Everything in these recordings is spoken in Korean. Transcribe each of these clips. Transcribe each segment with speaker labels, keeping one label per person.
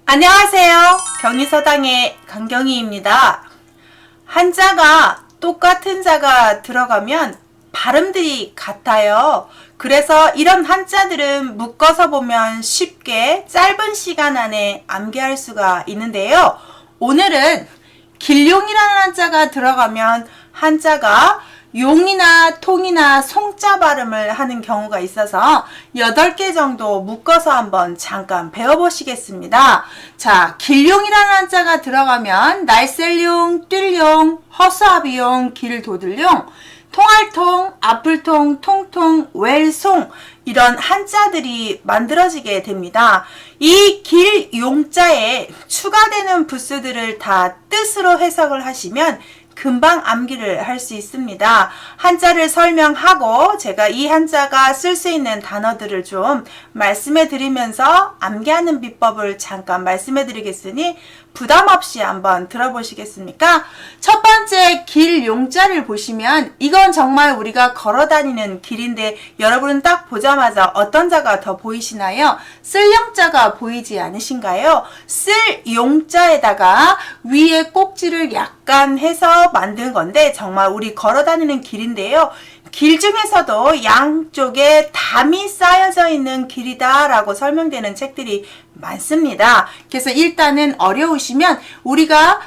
Speaker 1: 안녕하세요. 경리서당의 강경희입니다. 한자가 똑같은 자가 들어가면 발음들이 같아요. 그래서 이런 한자들은 묶어서 보면 쉽게 짧은 시간 안에 암기할 수가 있는데요. 오늘은 길용이라는 한자가 들어가면 한자가 용이나 통이나 송자 발음을 하는 경우가 있어서 8개 정도 묶어서 한번 잠깐 배워보시겠습니다. 자, 길용이라는 한자가 들어가면 날쌘용, 뛸용, 허수아비용, 길도들용, 통알통, 아플통, 통통, 웰송 이런 한자들이 만들어지게 됩니다. 이 길용자에 추가되는 부수들을 다 뜻으로 해석을 하시면 금방 암기를 할 수 있습니다. 한자를 설명하고 제가 이 한자가 쓸 수 있는 단어들을 좀 말씀해 드리면서 암기하는 비법을 잠깐 말씀해 드리겠으니 부담 없이 한번 들어보시겠습니까? 첫 번째 길용자를 보시면 이건 정말 우리가 걸어 다니는 길인데 여러분은 딱 보자마자 어떤 자가 더 보이시나요? 쓸용자가 보이지 않으신가요? 쓸 용자에다가 위에 꼭지를 약간 해서 만든 건데 정말 우리 걸어 다니는 길인데요. 길 중에서도 양쪽에 담이 쌓여져 있는 길이다 라고 설명되는 책들이 많습니다. 그래서 일단은 어려우시면 우리가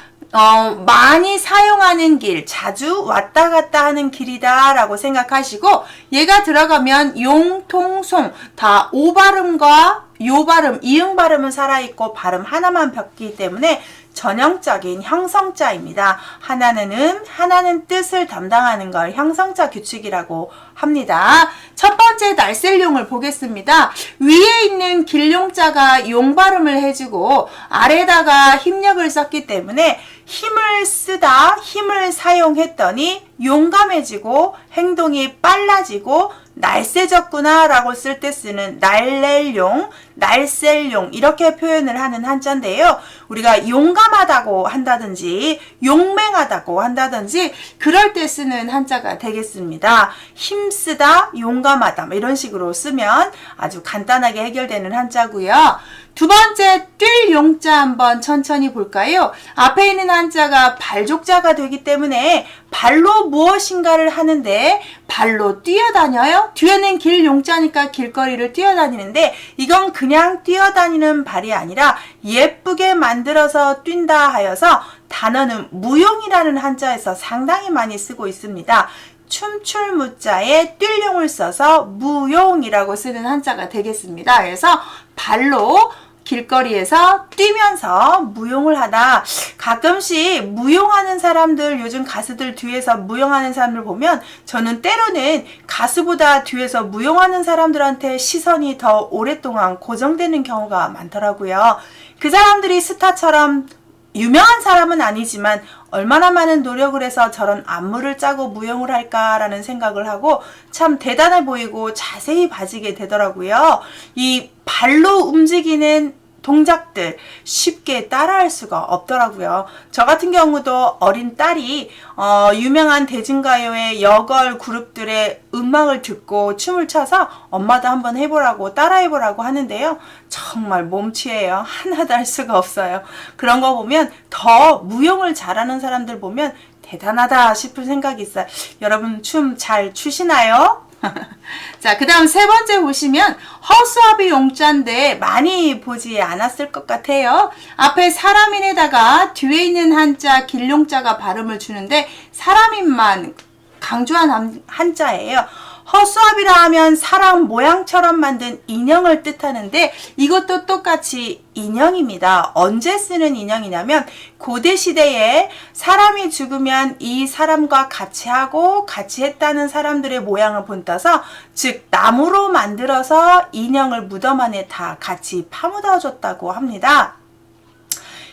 Speaker 1: 많이 사용하는 길, 자주 왔다 갔다 하는 길이다 라고 생각하시고 얘가 들어가면 용, 통, 송 다 오 발음과 요 발음, 이응 발음은 살아있고 발음 하나만 바뀌기 때문에 전형적인 형성자입니다. 하나는 뜻을 담당하는 걸 형성자 규칙이라고 합니다. 첫 번째 날쌘용을 보겠습니다. 위에 있는 길용자가 용 발음을 해주고 아래다가 힘력을 썼기 때문에 힘을 쓰다, 힘을 사용했더니 용감해지고 행동이 빨라지고 날쌘졌구나 라고 쓸 때 쓰는 날랠용, 날쌘용 이렇게 표현을 하는 한자인데요. 우리가 용감하다고 한다든지 용맹하다고 한다든지 그럴 때 쓰는 한자가 되겠습니다. 힘쓰다, 용감하다 이런 식으로 쓰면 아주 간단하게 해결되는 한자고요. 두 번째 뛸 용자 한번 천천히 볼까요? 앞에 있는 한자가 발족자가 되기 때문에 발로 무엇인가를 하는데 발로 뛰어다녀요? 뒤에는 길 용자니까 길거리를 뛰어다니는데 이건 그냥 뛰어다니는 발이 아니라 예쁘게 만들어서 뛴다 하여서 단어는 무용이라는 한자에서 상당히 많이 쓰고 있습니다. 춤출 무자에 뛸용을 써서 무용이라고 쓰는 한자가 되겠습니다. 그래서 발로 길거리에서 뛰면서 무용을 하다. 가끔씩 무용하는 사람들, 요즘 가수들 뒤에서 무용하는 사람들 보면 저는 때로는 가수보다 뒤에서 무용하는 사람들한테 시선이 더 오랫동안 고정되는 경우가 많더라고요. 그 사람들이 스타처럼 유명한 사람은 아니지만 얼마나 많은 노력을 해서 저런 안무를 짜고 무용을 할까라는 생각을 하고 참 대단해 보이고 자세히 봐지게 되더라고요. 이 발로 움직이는 동작들 쉽게 따라할 수가 없더라고요. 저 같은 경우도 어린 딸이 유명한 대중가요의 여걸 그룹들의 음악을 듣고 춤을 춰서 엄마도 한번 해보라고 따라해보라고 하는데요. 정말 몸치예요. 하나도 할 수가 없어요. 그런 거 보면 더 무용을 잘하는 사람들 보면 대단하다 싶은 생각이 있어요. 여러분 춤 잘 추시나요? 자, 그 다음 세 번째 보시면 허수아비 용자인데 많이 보지 않았을 것 같아요. 앞에 사람인에다가 뒤에 있는 한자 길용자가 발음을 주는데 사람인만 강조한 한자예요. 허수아비라 하면 사람 모양처럼 만든 인형을 뜻하는데 이것도 똑같이 인형입니다. 언제 쓰는 인형이냐면 고대시대에 사람이 죽으면 이 사람과 같이 하고 같이 했다는 사람들의 모양을 본따서 즉 나무로 만들어서 인형을 무덤 안에 다 같이 파묻어줬다고 합니다.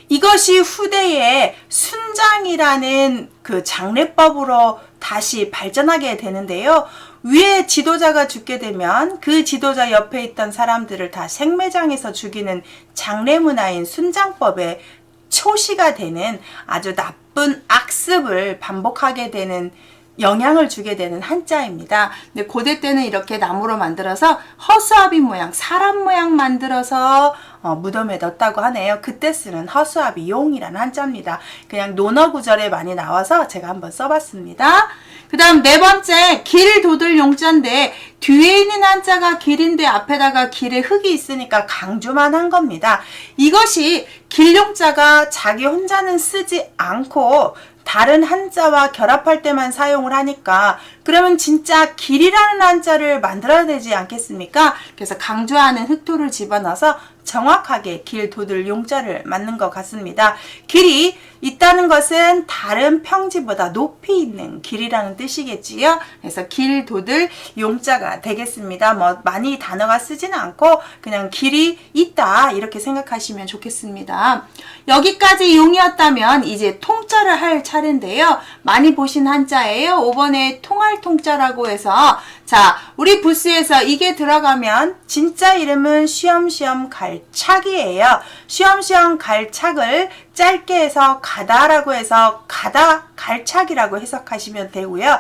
Speaker 1: 이것이 후대에 순장이라는 그 장례법으로 다시 발전하게 되는데요. 위에 지도자가 죽게 되면 그 지도자 옆에 있던 사람들을 다 생매장해서 죽이는 장례문화인 순장법에 초시가 되는 아주 나쁜 악습을 반복하게 되는 영향을 주게 되는 한자입니다. 근데 고대 때는 이렇게 나무로 만들어서 허수아비 모양, 사람 모양 만들어서 무덤에 넣었다고 하네요. 그때 쓰는 허수아비 용이라는 한자입니다. 그냥 논어 구절에 많이 나와서 제가 한번 써봤습니다. 그 다음 네 번째, 길 돋을 용자인데 뒤에 있는 한자가 길인데 앞에다가 길에 흙이 있으니까 강조만 한 겁니다. 이것이 길용자가 자기 혼자는 쓰지 않고 다른 한자와 결합할 때만 사용을 하니까 그러면 진짜 길이라는 한자를 만들어야 되지 않겠습니까? 그래서 강조하는 흑토를 집어넣어서 정확하게 길 돋을 용자를 맞는 것 같습니다. 길이 있다는 것은 다른 평지보다 높이 있는 길이라는 뜻이겠지요. 그래서 길 돋을 용자가 되겠습니다. 뭐 많이 단어가 쓰지는 않고 그냥 길이 있다 이렇게 생각하시면 좋겠습니다. 여기까지 용이었다면 이제 통자를 할 차례인데요. 많이 보신 한자예요. 5번에 통할 통자라고 해서 자, 우리 부스에서 이게 들어가면 진짜 이름은 쉬엄쉬엄 갈착이에요. 쉬엄쉬엄 갈착을 짧게 해서 가다라고 해서 가다 갈착이라고 해석하시면 되고요.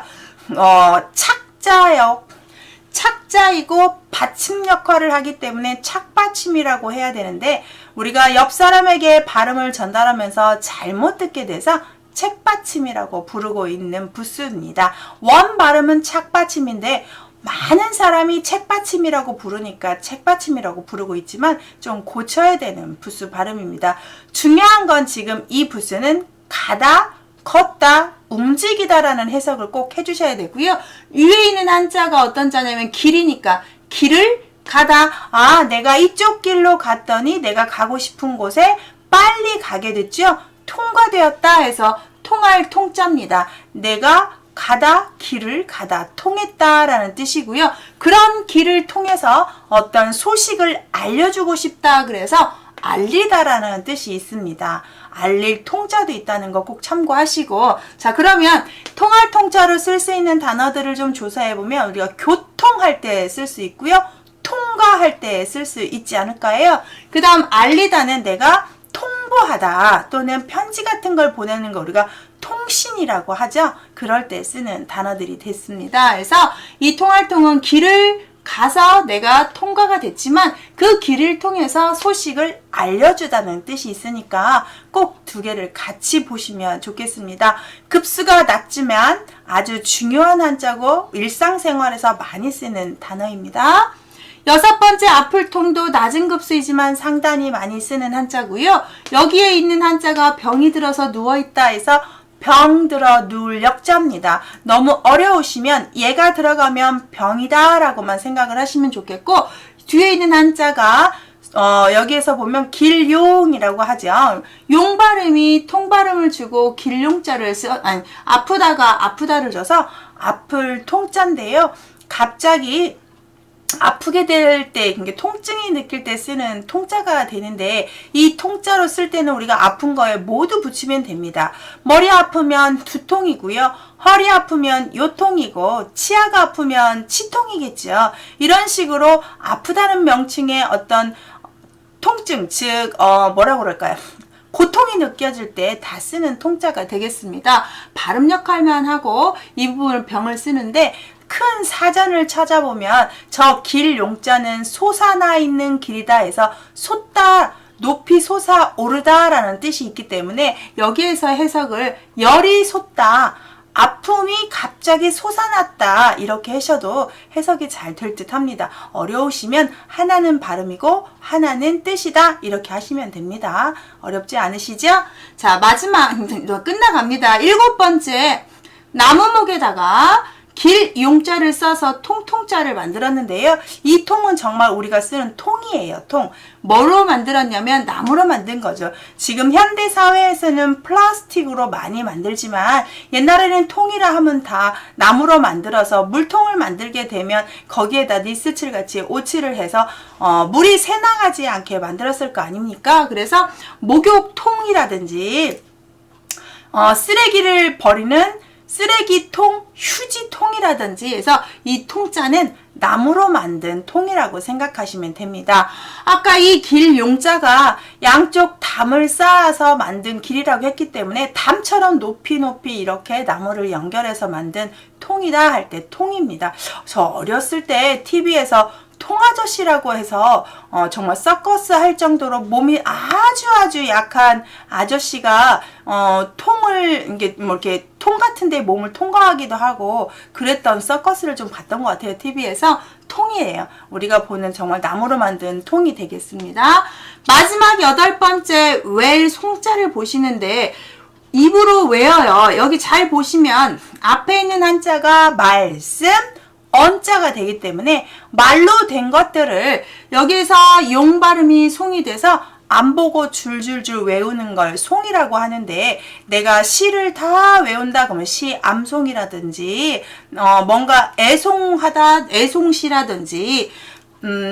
Speaker 1: 착자요. 착자이고 받침 역할을 하기 때문에 착받침이라고 해야 되는데 우리가 옆 사람에게 발음을 전달하면서 잘못 듣게 돼서 책받침이라고 부르고 있는 부스입니다. 원 발음은 착받침인데 많은 사람이 책받침이라고 부르니까 책받침이라고 부르고 있지만 좀 고쳐야 되는 부스 발음입니다. 중요한 건 지금 이 부스는 가다, 걷다, 움직이다 라는 해석을 꼭 해주셔야 되고요. 위에 있는 한자가 어떤 자냐면 길이니까 길을 가다, 아 내가 이쪽 길로 갔더니 내가 가고 싶은 곳에 빨리 가게 됐죠. 통과되었다 해서 통할 통자입니다. 내가 가다, 길을 가다, 통했다 라는 뜻이고요. 그런 길을 통해서 어떤 소식을 알려주고 싶다 그래서 알리다 라는 뜻이 있습니다. 알릴 통자도 있다는 거 꼭 참고하시고 자 그러면 통할 통자로 쓸 수 있는 단어들을 좀 조사해보면 우리가 교통할 때 쓸 수 있고요. 통과할 때 쓸 수 있지 않을까요? 그 다음 알리다는 내가 통보하다 또는 편지 같은 걸 보내는 거 우리가 통신이라고 하죠. 그럴 때 쓰는 단어들이 됐습니다. 그래서 이 통할통은 길을 가서 내가 통과가 됐지만 그 길을 통해서 소식을 알려주다는 뜻이 있으니까 꼭 두 개를 같이 보시면 좋겠습니다. 급수가 낮지만 아주 중요한 한자고 일상생활에서 많이 쓰는 단어입니다. 여섯 번째 아플통도 낮은 급수이지만 상당히 많이 쓰는 한자고요. 여기에 있는 한자가 병이 들어서 누워있다 해서 병들어 누울 역자입니다. 너무 어려우시면 얘가 들어가면 병이다 라고만 생각을 하시면 좋겠고 뒤에 있는 한자가 여기에서 보면 길용이라고 하죠. 용 발음이 통 발음을 주고 길용자를 아프다를 줘서 아플 통자인데요. 갑자기 아프게 될 때, 통증이 느낄 때 쓰는 통자가 되는데 이 통자로 쓸 때는 우리가 아픈 거에 모두 붙이면 됩니다. 머리 아프면 두통이고요. 허리 아프면 요통이고 치아가 아프면 치통이겠죠. 이런 식으로 아프다는 명칭의 어떤 통증, 즉 뭐라고 그럴까요? 고통이 느껴질 때 다 쓰는 통자가 되겠습니다. 발음 역할만 하고 이 부분을 병을 쓰는데 큰 사전을 찾아보면 저 길 용자는 솟아나 있는 길이다 해서 솟다, 높이 솟아오르다 라는 뜻이 있기 때문에 여기에서 해석을 열이 솟다, 아픔이 갑자기 솟아났다 이렇게 하셔도 해석이 잘 될 듯 합니다. 어려우시면 하나는 발음이고 하나는 뜻이다 이렇게 하시면 됩니다. 어렵지 않으시죠? 자 마지막 끝나갑니다. 일곱 번째 나무목에다가 길 용자를 써서 통통자를 만들었는데요. 이 통은 정말 우리가 쓰는 통이에요. 통. 뭐로 만들었냐면 나무로 만든 거죠. 지금 현대 사회에서는 플라스틱으로 많이 만들지만 옛날에는 통이라 하면 다 나무로 만들어서 물통을 만들게 되면 거기에다 니스칠 같이 오칠을 해서 물이 새나가지 않게 만들었을 거 아닙니까? 그래서 목욕통이라든지 쓰레기를 버리는 쓰레기통, 휴지통이라든지 해서 이 통자는 나무로 만든 통이라고 생각하시면 됩니다. 아까 이 길 용자가 양쪽 담을 쌓아서 만든 길이라고 했기 때문에 담처럼 높이 이렇게 나무를 연결해서 만든 통이다 할 때 통입니다. 저 어렸을 때 TV에서 통아저씨라고 해서 정말 서커스 할 정도로 몸이 아주 약한 아저씨가 통을 이렇게 통 같은데 몸을 통과하기도 하고 그랬던 서커스를 좀 봤던 것 같아요. TV에서. 통이에요. 우리가 보는 정말 나무로 만든 통이 되겠습니다. 마지막 8번째 웰 송자를 보시는데 입으로 외워요. 여기 잘 보시면 앞에 있는 한자가 말씀, 언자가 되기 때문에 말로 된 것들을 여기서 용 발음이 송이 돼서 안 보고 줄줄줄 외우는 걸 송이라고 하는데, 내가 시를 다 외운다 그러면 시 암송이라든지 뭔가 애송하다 애송시라든지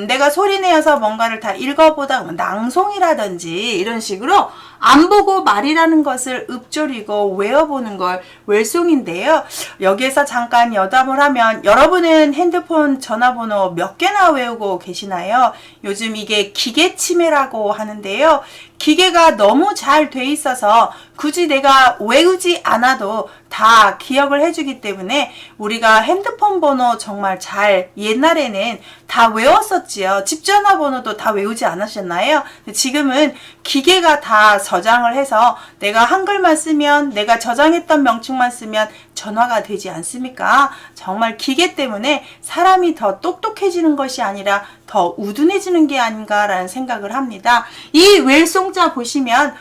Speaker 1: 내가 소리내어서 뭔가를 다 읽어보다 그러면 낭송이라든지 이런 식으로 안 보고 말이라는 것을 읊조리고 외워보는 걸 웰송인데요. 여기에서 잠깐 여담을 하면 여러분은 핸드폰 전화번호 몇 개나 외우고 계시나요? 요즘 이게 기계치매라고 하는데요. 기계가 너무 잘 돼 있어서 굳이 내가 외우지 않아도 다 기억을 해주기 때문에 우리가 핸드폰 번호 정말 잘 옛날에는 다 외웠었지요. 집 전화번호도 다 외우지 않으셨나요? 지금은 기계가 다 저장을 해서 내가 한글만 쓰면, 내가 저장했던 명칭만 쓰면 전화가 되지 않습니까? 정말 기계 때문에 사람이 더 똑똑해지는 것이 아니라 더 우둔해지는 게 아닌가라는 생각을 합니다. 이 웰송자 보시면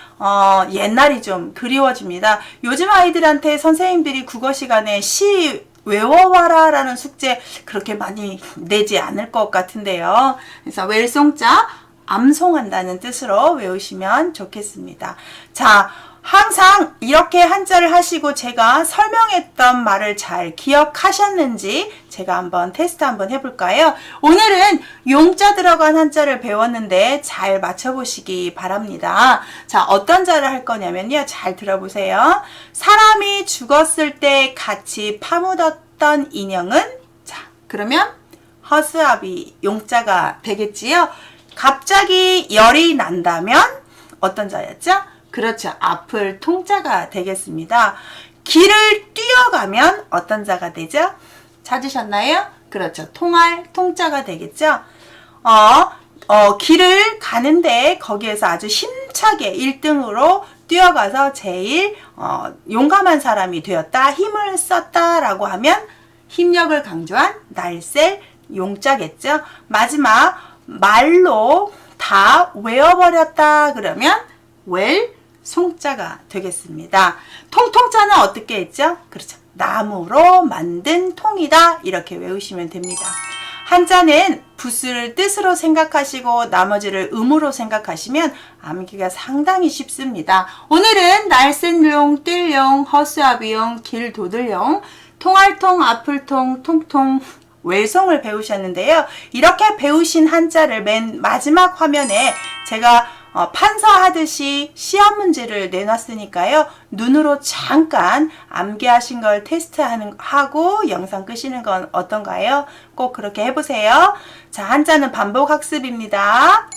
Speaker 1: 옛날이 좀 그리워집니다. 요즘 아이들한테 선생님들이 국어 시간에 시 외워와라 라는 숙제 그렇게 많이 내지 않을 것 같은데요. 그래서 웰송자 암송한다는 뜻으로 외우시면 좋겠습니다. 자, 항상 이렇게 한자를 하시고 제가 설명했던 말을 잘 기억하셨는지 제가 한번 테스트 한번 해볼까요? 오늘은 용자 들어간 한자를 배웠는데 잘 맞춰보시기 바랍니다. 자, 어떤 자를 할 거냐면요. 잘 들어보세요. 사람이 죽었을 때 같이 파묻었던 인형은? 자, 그러면 허스아비 용자가 되겠지요. 갑자기 열이 난다면 어떤 자였죠? 그렇죠. 앞을 통자가 되겠습니다. 길을 뛰어가면 어떤 자가 되죠? 찾으셨나요? 그렇죠. 통할 통자가 되겠죠. 길을 가는데 거기에서 아주 힘차게 1등으로 뛰어가서 제일 용감한 사람이 되었다, 힘을 썼다 라고 하면 힘력을 강조한 날쌘 용자겠죠. 마지막 말로 다 외워버렸다 그러면 웰 송자가 되겠습니다. 통통자는 어떻게 했죠? 그렇죠. 나무로 만든 통이다 이렇게 외우시면 됩니다. 한자는 부수를 뜻으로 생각하시고 나머지를 음으로 생각하시면 암기가 상당히 쉽습니다. 오늘은 날쌘용, 뜰용, 허수아비용, 길도들용, 통할통, 앞을통, 통통, 웰송을 배우셨는데요. 이렇게 배우신 한자를 맨 마지막 화면에 제가 판서하듯이 시험 문제를 내놨으니까요. 눈으로 잠깐 암기하신 걸 테스트하고 영상 끄시는 건 어떤가요? 꼭 그렇게 해보세요. 자, 한자는 반복 학습입니다.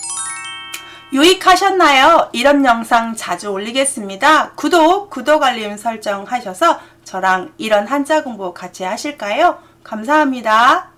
Speaker 1: 유익하셨나요? 이런 영상 자주 올리겠습니다. 구독 알림 설정하셔서 저랑 이런 한자 공부 같이 하실까요? 감사합니다.